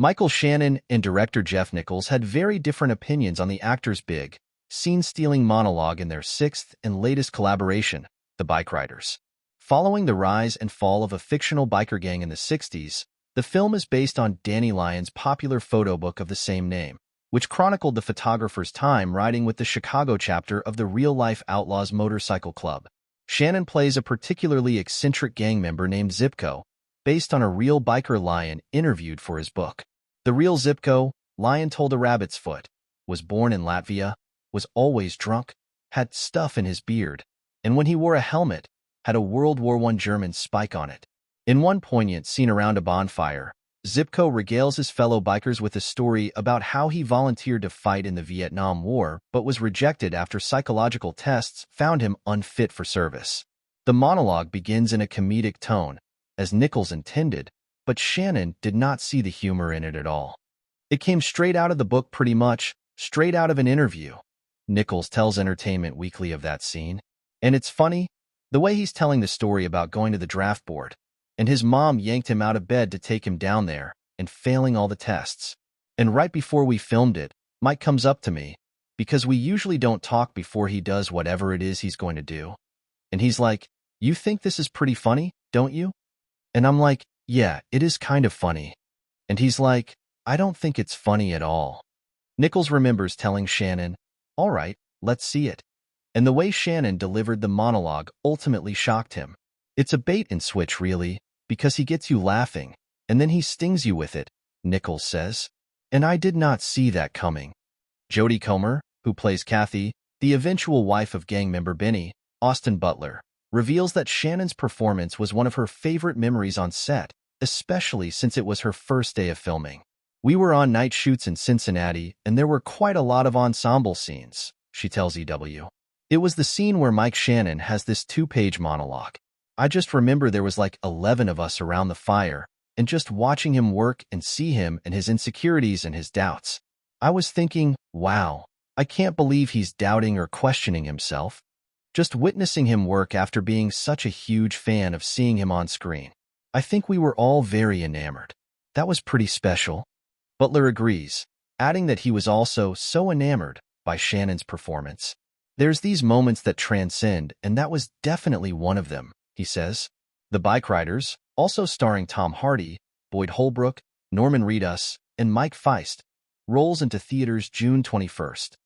Michael Shannon and director Jeff Nichols had very different opinions on the actor's big, scene-stealing monologue in their sixth and latest collaboration, The Bikeriders. Following the rise and fall of a fictional biker gang in the 60s, the film is based on Danny Lyon's popular photo book of the same name, which chronicled the photographer's time riding with the Chicago chapter of the real-life Outlaws Motorcycle Club. Shannon plays a particularly eccentric gang member named Zipko, based on a real biker Lion interviewed for his book. The real Zipko, Lion told a rabbit's foot, was born in Latvia, was always drunk, had stuff in his beard, and when he wore a helmet, had a World War I German spike on it. In one poignant scene around a bonfire, Zipko regales his fellow bikers with a story about how he volunteered to fight in the Vietnam War but was rejected after psychological tests found him unfit for service. The monologue begins in a comedic tone, as Nichols intended, but Shannon did not see the humor in it at all. It came straight out of the book pretty much, straight out of an interview. Nichols tells Entertainment Weekly of that scene. And it's funny, the way he's telling the story about going to the draft board, and his mom yanked him out of bed to take him down there, and failing all the tests. And right before we filmed it, Mike comes up to me, because we usually don't talk before he does whatever it is he's going to do. And he's like, "You think this is pretty funny, don't you?" And I'm like, "Yeah, it is kind of funny." And he's like, "I don't think it's funny at all." Nichols remembers telling Shannon, "All right, let's see it." And the way Shannon delivered the monologue ultimately shocked him. It's a bait and switch, really, because he gets you laughing, and then he stings you with it, Nichols says. And I did not see that coming. Jodie Comer, who plays Kathy, the eventual wife of gang member Benny, Austin Butler, reveals that Shannon's performance was one of her favorite memories on set, especially since it was her first day of filming. "We were on night shoots in Cincinnati, and there were quite a lot of ensemble scenes," she tells EW. "It was the scene where Mike Shannon has this 2-page monologue. I just remember there was like 11 of us around the fire, and just watching him work and see him and his insecurities and his doubts. I was thinking, wow, I can't believe he's doubting or questioning himself. Just witnessing him work after being such a huge fan of seeing him on screen. I think we were all very enamored. That was pretty special." Butler agrees, adding that he was also so enamored by Shannon's performance. "There's these moments that transcend, and that was definitely one of them," he says. The Bikeriders, also starring Tom Hardy, Boyd Holbrook, Norman Reedus, and Mike Feist, rolls into theaters June 21st.